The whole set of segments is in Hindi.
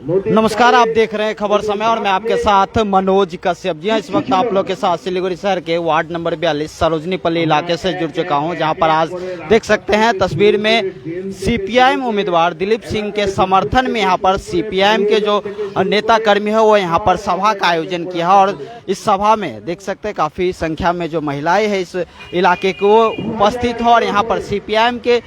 नमस्कार, आप देख रहे हैं खबर समय और मैं आपके साथ मनोज कश्यप। जी हाँ, इस वक्त आप लोग के साथ सिलीगुड़ी शहर के वार्ड नंबर 42 सरोजनी पल्ली इलाके से जुड़ चुका हूं, जहां पर आज देख सकते हैं तस्वीर में सीपीआईएम उम्मीदवार दिलीप सिंह के समर्थन में यहां पर सीपीआईएम के जो नेता कर्मी है वो यहां पर सभा का आयोजन किया है। और इस सभा में देख सकते हैं काफी संख्या में जो महिलाएं हैं इस इलाके को उपस्थित है और यहाँ पर सीपीआईएम के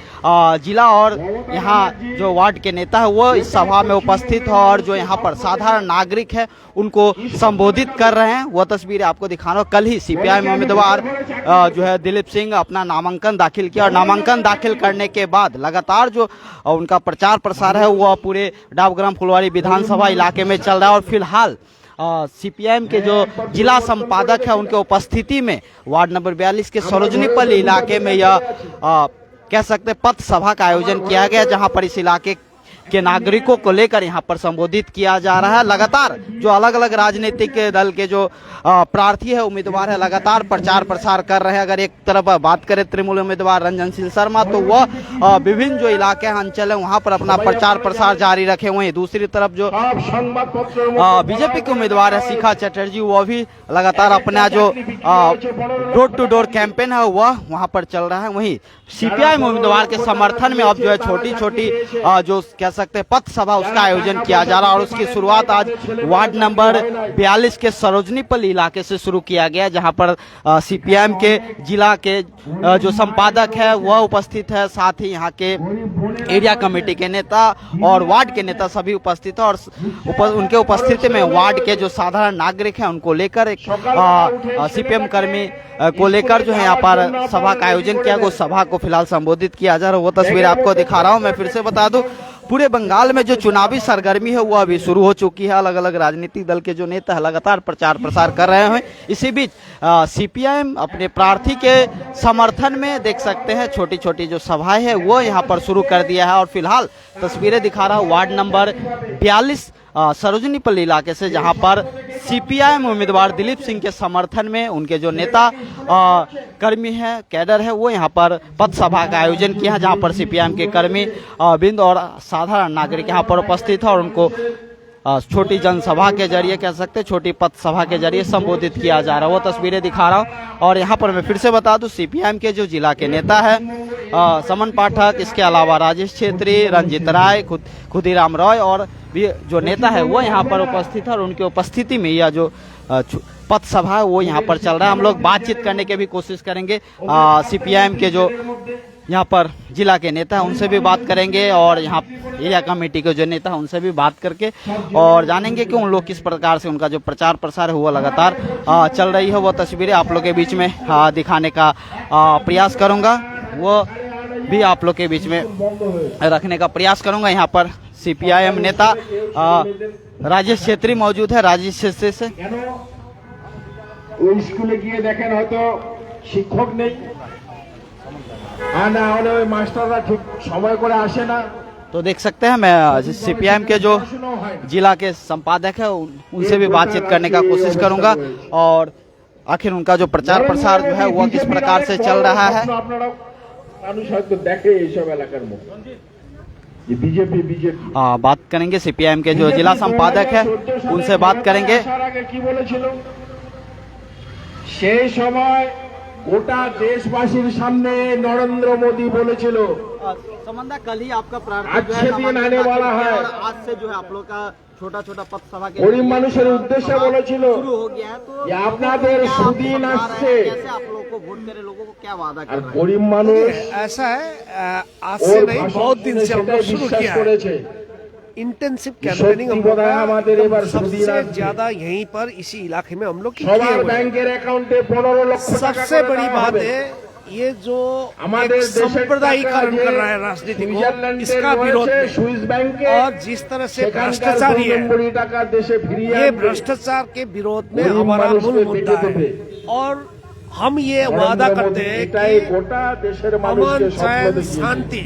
जिला और यहाँ जो वार्ड के नेता है वो इस सभा में उपस्थित है और जो यहाँ पर साधारण नागरिक है उनको संबोधित कर रहे हैं। वह तस्वीर आपको दिखा रहा हूं। कल ही सीपीआईएम उम्मीदवार जो है दिलीप सिंह अपना नामांकन दाखिल किया और नामांकन दाखिल करने के बाद लगातार जो उनका प्रचार प्रसार है वह पूरे डाबग्राम फुलवारी विधानसभा इलाके में चल रहा है। और फिलहाल सीपीआईएम के जो जिला संपादक है उनके उपस्थिति में वार्ड नंबर 42 के सरोजनी पल्ली इलाके में यह कह सकते पथ सभा का आयोजन किया गया, जहां पर इस इलाके के नागरिकों को लेकर यहां पर संबोधित किया जा रहा है। लगातार जो अलग अलग राजनीतिक दल के जो प्रार्थी है उम्मीदवार है लगातार प्रचार प्रसार कर रहे हैं। अगर एक तरफ बात करें तृणमूल उम्मीदवार रंजन सिंह शर्मा तो वह विभिन्न जो इलाके अंचल है वहां पर अपना प्रचार प्रसार जारी रखे हुए हैं। दूसरी तरफ जो बीजेपी के उम्मीदवार है शिखा चटर्जी वह भी लगातार अपना जो डोर टू डोर कैंपेन है वह वहां पर चल रहा है। वहीं सीपीआईएम उम्मीदवार के समर्थन में अब जो है छोटी छोटी जो कह सकते हैं पथ सभा उसका आयोजन किया जा रहा है और उसकी शुरुआत आज वार्ड नंबर 42 के सरोजनी पल्ली इलाके से शुरू किया गया, जहां पर सीपीआईएम के जिला के जो संपादक है वह उपस्थित है, साथ ही यहाँ के एरिया कमेटी के नेता और वार्ड के नेता सभी उपस्थित है। और उनके उपस्थिति में वार्ड के जो साधारण नागरिक हैं उनको लेकर एक सीपीएम कर्मी को लेकर जो है यहाँ पर सभा का आयोजन किया गया। उस सभा को फिलहाल संबोधित किया जा रहा है, वो तस्वीर आपको दिखा रहा हूँ। मैं फिर से बता दूं पूरे बंगाल में जो चुनावी सरगर्मी है वो अभी शुरू हो चुकी है। अलग अलग राजनीतिक दल के जो नेता है लगातार प्रचार प्रसार कर रहे हैं। इसी बीच सीपीआईएम अपने प्रार्थी के समर्थन में देख सकते हैं छोटी छोटी जो सभाएं है वो यहाँ पर शुरू कर दिया है। और फिलहाल तस्वीरें दिखा रहा हूँ वार्ड नंबर 42 सरोजनी पल्ली इलाके से, जहां पर सीपीआईएम उम्मीदवार दिलीप सिंह के समर्थन में उनके जो नेता कर्मी है कैडर है वो यहां पर पथ सभा का आयोजन किया है, जहां पर सीपीआईएम के कर्मी बिंद और साधारण नागरिक यहां पर उपस्थित है और उनको छोटी जनसभा के जरिए कह सकते छोटी पथ सभा के जरिए संबोधित किया जा रहा है। वो तस्वीरें दिखा रहा हूँ। और यहाँ पर मैं फिर से बता दूं सीपीआईएम के जो जिला के नेता है समन पाठक, इसके अलावा राजेश छेत्री, रंजित राय, खुदीराम रॉय और भी जो नेता है वो यहाँ पर उपस्थित है और उनकी उपस्थिति में यह जो पथ सभा है वो यहाँ पर चल रहा है। हम लोग बातचीत करने की भी कोशिश करेंगे सीपीआईएम के जो यहाँ पर जिला के नेता है उनसे भी बात करेंगे और यहाँ एरिया कमेटी के जो नेता है उनसे भी बात करके और जानेंगे कि उन लोग किस प्रकार से उनका जो प्रचार प्रसार है वो लगातार चल रही है। वो तस्वीरें आप लोग के बीच में दिखाने का प्रयास करूंगा, वो भी आप लोग के बीच में रखने का प्रयास करूंगा। यहाँ पर सीपीआईएम नेता राजेश छेत्री मौजूद है। राजेश छेत्री से स्कूले गিয়ে দেখেন হয়তো শিক্ষক নেই, না হলে ওই মাস্টাররা ঠিক সময় করে আসে না। तो देख सकते हैं मैं सीपीआईएम के जो जिला के संपादक है उनसे भी बातचीत करने का कोशिश करूंगा और आखिर उनका जो प्रचार प्रसार जो है वो किस प्रकार से चल रहा है। बात करेंगे सीपीआईएम के जो जिला संपादक है उनसे बात करेंगे। সেই সময় গোটা দেশবাসীর সামনে নরেন্দ্র মোदी বলেছিল समन्दा कल ही आपका अच्छे दिन आने वाला है, आज से जो है आप लोग का छोटा छोटा पथ सभा के গরিব মানুষের উদ্দেশ্যে বলেছিল शुरू हो गया है। तो যে আপনাদের সুদিন আসছে, कैसे आप लोगों को वोट करे लोगों को क्या वादा कर আর रहे हैं? গরিব মানুষ ऐसा है आज से नहीं बहुत दिन से हम लोग शुरू किया है করেছে। इंटेंसिव कैंपेनिंग हम लोग का सबसे ज्यादा यहीं पर इसी इलाके में हम लोग किए সবার हुए हैं। ব্যাংকের অ্যাকাউন্টে 15 লক্ষ টাকা सबसे করে बड़ी দেওয়া बात হবে। है ये जो हमारे एक देश का सांप्रदायिकरण जो कर रहा है राजनीति को, स्विट्जरलैंड इसका विरोध में সুইস ব্যাংকে और जिस तरह से भ्रष्टाचार है কোটি টাকা দেশে ফিরিয়ে ये আনবে। भ्रष्टाचार के विरोध में गरीब हमारा মানুষকে मूल मुद्दा बेचे है देবে। और हम ये वादा करते हैं এটাই कि গোটা দেশের মানুষকে अमन স্বপ্ন चैन দেখিয়েছে। शांति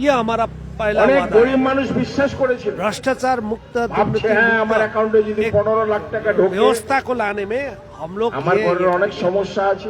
ये हमारा पहला অনেক वादा গরিব है। মানুষ বিশ্বাস করেছিল, भ्रष्टाचार मुक्त ভাবছে হ্যাঁ আমার অ্যাকাউন্টে যদি एक 15 লাখ টাকা ঢোকে व्यवस्था को लाने में हम लोग আমার ये ঘরের অনেক সমস্যা আছে,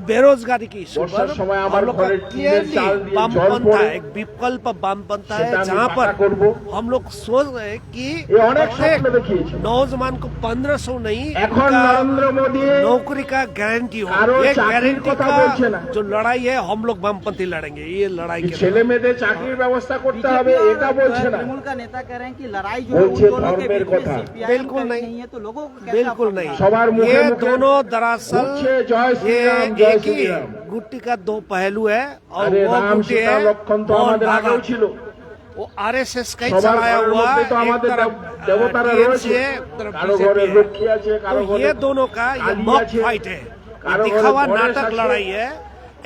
बेरोजगारी की इशू বর্ষার पर সময় हम আমার लोग का ঘরে টিনের क्लियरली চাল দিয়ে জল वामपंथा পড়ে एक विकल्प वामपंथा সেটা है আমি जहाँ পাকা पर করব। हम लोग सोच रहे हैं कि ये अनेक प्रत्येक स्वप्न দেখিয়েছে। नौजवान को 1500 नहीं এখন उनका নরেন্দ্র মোদী नौकरी का गारंटी हो। কারো ये চাকরির गारंटी কথা का বলছে না। जो लड़ाई है हम लोग वामपंथी लड़ेंगे ये लड़ाई के ছেলে মেয়েদের চাকরির ব্যবস্থা করতে হবে এটা বলছে না, तृणमूल का नेता कह रहे हैं कि लड़ाई जो বলছে उन दोनों के ধর্মের बीच में কথা। CPIM बिल्कुल का नहीं। है तो लोगों को कैसे बिल्कुल आप नहीं। সবার মুখে ये মুখে दोनों दरअसल বলছে জয় ये শ্রীরাম জয় एक ही শ্রীরাম। गुट्टी का दो पहलू है और আরে वो রাম गुट्टी সীতা है লক্ষণ তো मोहन আমাদের আগেও बाबा। ছিল। वो आरएसएस का ही সবার चलाया ঘরের हुआ মধ্যে তো एक আমাদের तरफ দেবতারা TMC রয়েছে, है एक तरफ কারো BJP ঘরে है। লক্ষ্মী আছে, কারো तो ঘরে ये दोनों का ये কালী मॉक আছে, फाइट है, কারো ঘরে दिखावा গণেশ नाटक আছে। लड़ाई है।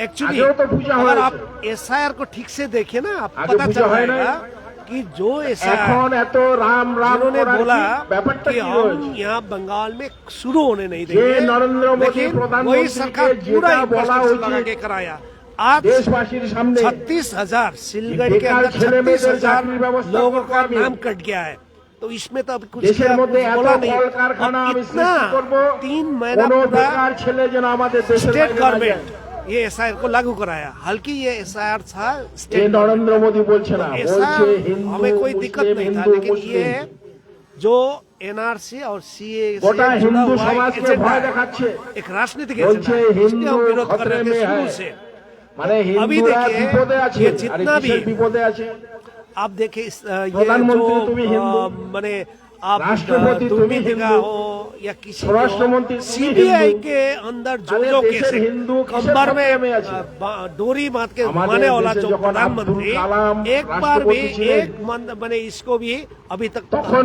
एक्चुअली আগেও তো পূজা अगर হয়েছে। आप एसआईआर को ठीक से देखे ना आप আগে पता পূজা चल হয় নাই। जाएगा कि जो एसआईआर এখন এত রাম রাম जिन्होंने করার बोला কি ব্যাপারটা कि কি हम রয়েছে? यहाँ बंगाल में शुरू होने नहीं যে देंगे, নরেন্দ্র মোদী लेकिन वही প্রধানমন্ত্রীকে सरकार पूरा যেটা বলা इंफ्रास्ट्रक्चर लगा উচিত के कराया। आज দেশবাসীর সামনে 36,000 सिलगढ़ के बेकार अंदर छेले मेয়েদের 36,000 চাকরির ব্যবস্থা लोगों का করতে नाम कट गया है। तो इसमें तो अभी कुछ দেশের किया, মধ্যে कुछ এত बोला नहीं। কলকারখানা अब আমি इतना সৃষ্টি করব 3 महीना কোনো पूरा বেকার ছেলে যেন আমাদের দেশের स्टेट বাইরে না যায়। गवर्नमेंट ये एसआईआर को लागू कराया। हालांकि ये एसआईआर था এ स्टेट নরেন্দ্র মোদী বলছে না, বলছে एसआईआर হিন্দু हमें कोई दिक्कत মুসলিম नहीं था, হিন্দু लेकिन মুসলিম ये जो एनआरसी और सीए से গোটা जुड़ा হিন্দু हुआ एक সমাজকে एजेंडा ভয় है, দেখাচ্ছে, एक राजनीतिक বলছে एजेंडा है, इसलिए হিন্দু हम विरोध कर खतरे रहे में थे शुरू है। से। মানে अभी হিন্দুরা देखिए, বিপদে আছে, ये আরে जितना भी কিসের বিপদে আছে? आप देखिए ये प्रधानमंत्री जो तुम्हें हिंदू, मैंने आप राष्ट्रपति दुर्मी तुम्हें दिखा हिंदू, हो या किसी स्वराष्ट्रमंत्री तुम्हें सीबीआई हिंदू। के अंदर जो अरे जो देशेर केस है, हिंदू किसের कमर खतरे में में আছে? डोरी बांध के हमारे घुमाने वाला देशे जो যখন प्रधानमंत्री আব্দুল কালাম एक बार भी রাষ্ট্রপতি ছিলেন, एक मैंने इसको भी अभी तक তখন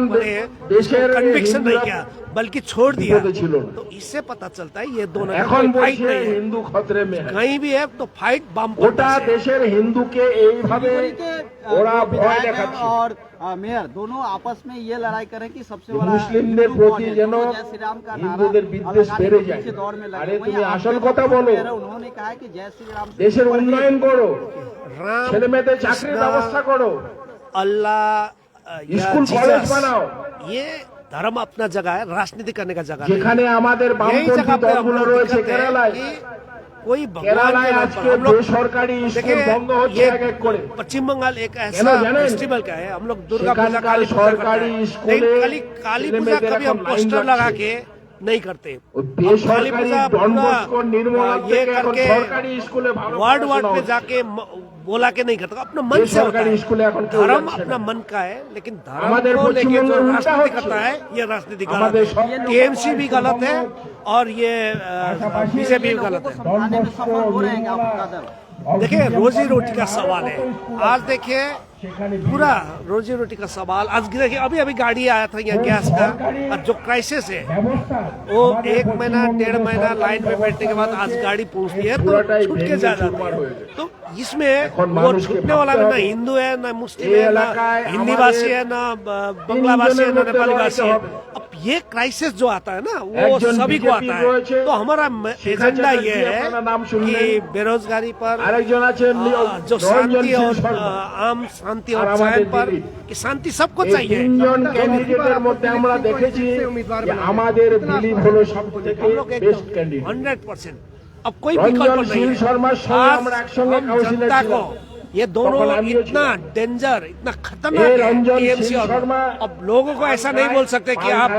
দেশের कन्विक्शन नहीं हिंदुরা किया बल्कि छोड़ दिया। বিপদে ছিল না। तो इससे पता चलता है ये दोनों का এখন कोई फाइट বলছে नहीं है, হিন্দু খতরে মে হ্যায়। कहीं भी है तो फाइट গোটা वामपंथा से है। দেশের হিন্দুকে এইভাবে ওরা ভয় দেখাচ্ছে। और मेयर दोनों आपस में ये लड़ाई करें कि सबसे बड़ा মুসলিমদের हिंदू প্রতি कौन है? যেন दोनों जय श्री राम का नारा হিন্দুদের বিদ্বেষ लगाने বেড়ে के যায়। पीछे दौर में लगे আরে हुए हैं। তুমি आप আসল देखो কথা तो বলো, मेयर उन्होंने कहा है कि जय श्री राम से দেশের ऊपर ही উন্নয়ন করো, राम ছেলে মেয়েদের চাকরির कृष्णा, ব্যবস্থা করো, अल्लाह या स्कूल कॉलेज जीसस, बनाओ। ये धर्म अपना जगह है, राजनीति करने का जगह नहीं। যেখানে আমাদের यही বামপন্থী जगह पे हम দলগুলো लोग রয়েছে दिक्कत है কেরালায়, कि कोई भगवान কেরালায় के नाम আজকে पर हम लोग বেসরকারি স্কুল देखिए, বন্ধ হচ্ছে ये এক এক করে। पश्चिम बंगाल एक কেন ऐसा জানেন? फेस्टिवल का है, हम लोग दुर्गा पूजा সেখানকার काली पूजा करते সরকারি हैं, স্কুলে लेकिन काली पूजा ছেলেমেয়েদের कभी हम এখন লাইন पोस्टर लगा লাগছে। के नहीं करते। ওই अब काली বেসরকারি पूजा ডন पूरा বস্কো নির্মূলন ये থেকে এখন करके সরকারি স্কুলে ভালো वर्ड পড়াশোনা पे হচ্ছে। जाके बोला के नहीं करता, अपना मन से होता বেসরকারি স্কুলে এখন है। কেউ धर्म যাচ্ছে अपना না। मन का है, लेकिन धर्म আমাদের को लेके जो পশ্চিমবঙ্গে উল্টা राजनीति হচ্ছে। करता है ये राजनीति আমাদের गलत সব है। टीएमसी भी गलत है और ये बीजेपी भी लोगों गलत को है। समझाने में सफल हो रहे हैं क्या आपका दल? देखिए रोजी रोटी का सवाल है, आज देखिए पूरा रोजी रोटी का सवाल। आज देखिए अभी अभी गाड़ी आया था यहाँ गैस का, और जो क्राइसिस है वो 1 महीना 1.5 महीना लाइन में बैठने के बाद आज गाड़ी पहुंचती है तो পুরাটাই छूट के ভেঙে जा जाती চুরমার হয়ে है। যায়। तो इसमें এখন वो মানুষকে छूटने वाला ভাবতে ना হবে। हिंदू है ना मुस्लिम এই है ना এলাকায় हिंदी আমাদের भाषी है ना बंगला भाषी है ना তিনজনের नेपाली মধ্যে भाषी है। লড়াইতে হবে। अब ये क्राइसिस जो आता है ना वो একজন सभी को BJP आता রয়েছে, है। तो हमारा শিখা एजेंडा ये চ্যাটার্জি है আপনারা নাম कि শুনলেন। बेरोजगारी पर আরেকজন আছেন जो রঞ্জন शांति সিং और শর্মা। आम शांति और और हमारे चैन पर दिल्ली। कि शांति सबको এই चाहिए। তিনজন ক্যান্ডিডেটের মধ্যে আমরা দেখেছি যে আমাদের দিলীপ হলো সব থেকে हम लोग বেস্ট एकदम ক্যান্ডিডেট। 100% अब कोई रंजन विकल्प नहीं सिंह है। शर्मा संगे आज আমরা একসঙ্গে हम কাউন্সিলর जनता को ছিলাম। ये दोनों তখন আমিও इतना ছিলাম। डेंजर इतना ये खतरनाक है रंजन TMC सिंह और शर्मा अब लोगों को ऐसा नहीं बोल सकते कि आप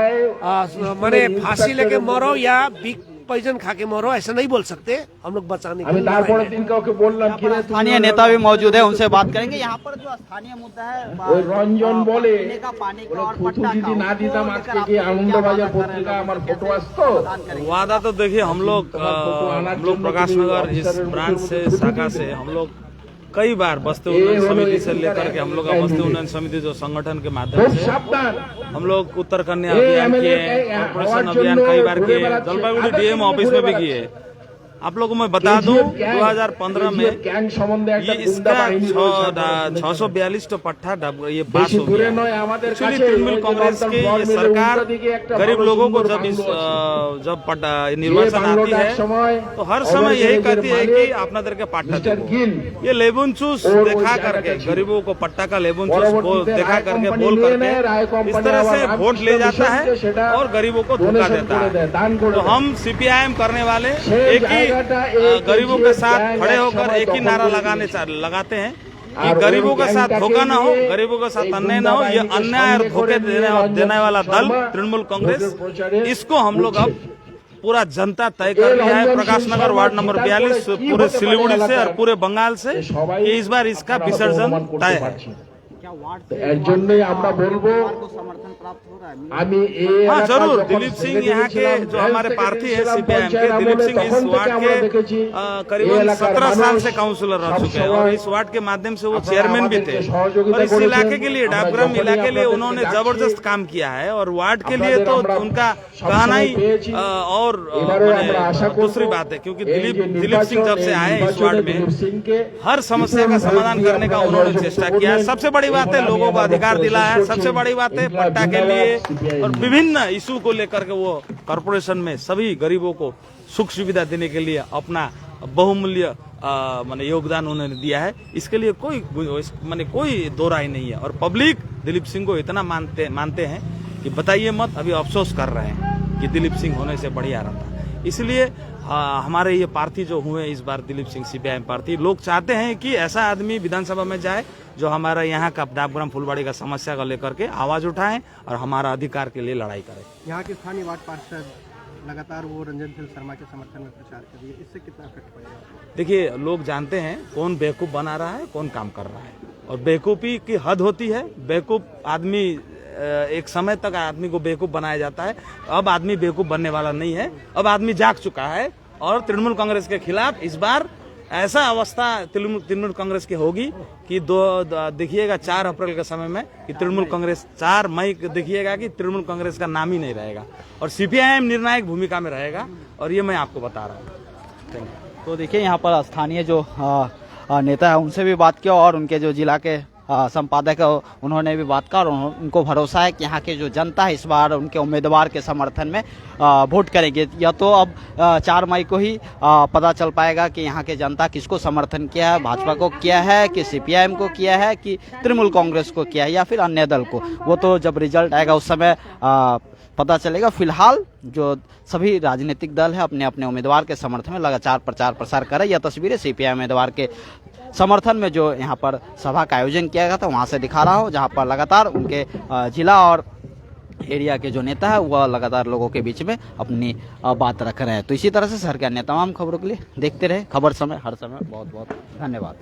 माने फांसी लेके मरो या बिग पॉइजन खा के मरो, ऐसा नहीं बोल सकते। हम लोग बचाने के আমি लिए তারপরে लड़ाई है। দিনকে ওকে বললাম কি রে তুমি स्थानीय नेता भी मौजूद है, उनसे बात करेंगे। यहाँ पर जो स्थानीय मुद्दा है ওই রঞ্জন বলে पीने का पानी का বলে और থুতু पट्टा का, যদি না उसको দিতাম लेकर আজকে आप কি क्या আনন্দবাজার वादा कर रहे हैं? পত্রিকা আমার ফটো कैसे আসতো। समाधान करेंगे? वादा तो देखिए हम लोग प्रकाश नगर इस ब्रांच से शाखा से हम लोग कई बार बस्ती उन्नयन समिति से लेकर के हम लोग बस्ती उन्नयन समिति जो संगठन के माध्यम খুব से সাবধান। हम लोग उत्तर कन्या अभियान किए, कॉर्पोरेशन अभियान कई बार किए, जलपाईगुड़ी डीएम ऑफिस में भी किए। आप लोगों को मैं बता दूं 2015 में গ্যাং সম্বন্ধে একটা ये গুন্ডা इसका বাহিনী রয়েছে। 642 तो पट्टा ये पास বেশি हो দূরে गया। নয় আমাদের एक्चुअली কাছে तृणमूल कांग्रेस की ये सरकार गरीब लोगों को जब पट्टा निर्वाचन आती है तो हर समय यही कहती है कि अपना दर के पट्टा दो। ये लेबुन चूस देखा करके गरीबों को पट्टा का लेबुन चूस देखा करके बोल करके इस तरह से वोट ले जाता है और गरीबों को धोखा देता है। तो हम सीपीआईएम करने वाले एक ही गरीबों के साथ खड़े होकर एक ही नारा लगाते हैं कि गरीबों के साथ धोखा ना हो, गरीबों के साथ अन्याय ना हो। ये अन्याय और धोखे देने वाला दल तृणमूल कांग्रेस, इसको हम लोग अब पूरा जनता तय कर रही है। प्रकाश नगर वार्ड नंबर 42 पूरे सिलीगुड़ी से और पूरे बंगाल से कि इस बार इसका विसर्जन तय है। এর জন্যই আমরা বলবো আমি এই हाँ जरूर, दिलीप सिंह यहाँ के जो हमारे प्रार्थी है सीपीआईएम के, दिलीप सिंह इस वार्ड के करीबन 17 साल से काउंसलर रह चुके हैं और इस वार्ड के माध्यम से वो चेयरमैन भी थे और इस इलाके के लिए, डाकग्राम इलाके के लिए उन्होंने जबरदस्त काम किया है और वार्ड के लिए तो उनका कहना ही और दूसरी बात है, क्योंकि दिलीप सिंह जब से आए इस वार्ड में हर समस्या का समाधान करने का उन्होंने चेष्टा किया है। सबसे बड़ी बात है लोगों को अधिकार दिलाया है, सबसे बड़ी बात है पट्टा के लिए और विभिन्न इशू को लेकर के वो कॉर्पोरेशन में सभी गरीबों को सुख सुविधा देने के लिए अपना बहुमूल्य माने योगदान उन्होंने दिया है। इसके लिए कोई दो राय नहीं है और पब्लिक दिलीप सिंह को इतना मानते हैं कि बताइए मत, अभी अफसोस कर रहे हैं कि दिलीप सिंह होने से बढ़िया रहता। इसलिए हमारे ये प्रार्थी जो हुए इस बार दिलीप सिंह सीपीआईएम प्रार्थी, लोग चाहते हैं कि ऐसा आदमी विधानसभा में जाए जो हमारा यहाँ का डाकग्राम फुलवाड़ी का समस्या को लेकर के आवाज उठाए और हमारा अधिकार के लिए लड़ाई करे। यहाँ के स्थानीय वार्ड पार्षद लगातार वो रंजन सिंह शर्मा के समर्थन में प्रचार कर रही है, इससे कितना इफेक्ट पड़ेगा? देखिए, लोग जानते हैं कौन बेवकूफ बना रहा है, कौन काम कर रहा है और बेवकूफी की हद होती है। बेवकूफ आदमी एक समय तक आदमी को बेवकूफ बनाया जाता है, अब आदमी बेवकूफ बनने वाला नहीं है, अब आदमी जाग चुका है और तृणमूल कांग्रेस के खिलाफ इस बार ऐसा अवस्था तृणमूल कांग्रेस की होगी कि देखिएगा 4 अप्रैल के समय में कि तृणमूल कांग्रेस 4 मई देखिएगा कि तृणमूल कांग्रेस का नाम ही नहीं रहेगा और सीपीआईएम निर्णायक भूमिका में रहेगा और ये मैं आपको बता रहा हूँ। तो देखिए यहाँ पर स्थानीय जो नेता है उनसे भी बात किया और उनके जो जिला के संपादक है उन्होंने भी बात किया और उनको भरोसा है कि यहाँ के जो जनता है इस बार उनके उम्मीदवार के समर्थन में वोट करेंगे। या तो अब 4 मई को ही पता चल पाएगा कि यहाँ के जनता किसको समर्थन किया है, भाजपा को किया है कि सीपीआईएम को किया है कि तृणमूल कांग्रेस को किया है या फिर अन्य दल को। वो तो जब रिजल्ट आएगा उस समय पता चलेगा। फिलहाल जो सभी राजनीतिक दल है अपने अपने उम्मीदवार के समर्थन में लगातार प्रचार प्रसार कर रहे। यह तस्वीरें सीपीआईएम उम्मीदवार के समर्थन में जो यहाँ पर सभा का आयोजन किया गया था वहाँ से दिखा रहा हूँ, जहाँ पर लगातार उनके जिला और एरिया के जो नेता है वह लगातार लोगों के बीच में अपनी बात रख रहे हैं। तो इसी तरह से शहर के अन्य तमाम खबरों के लिए देखते रहे खबर समय हर समय। बहुत बहुत धन्यवाद।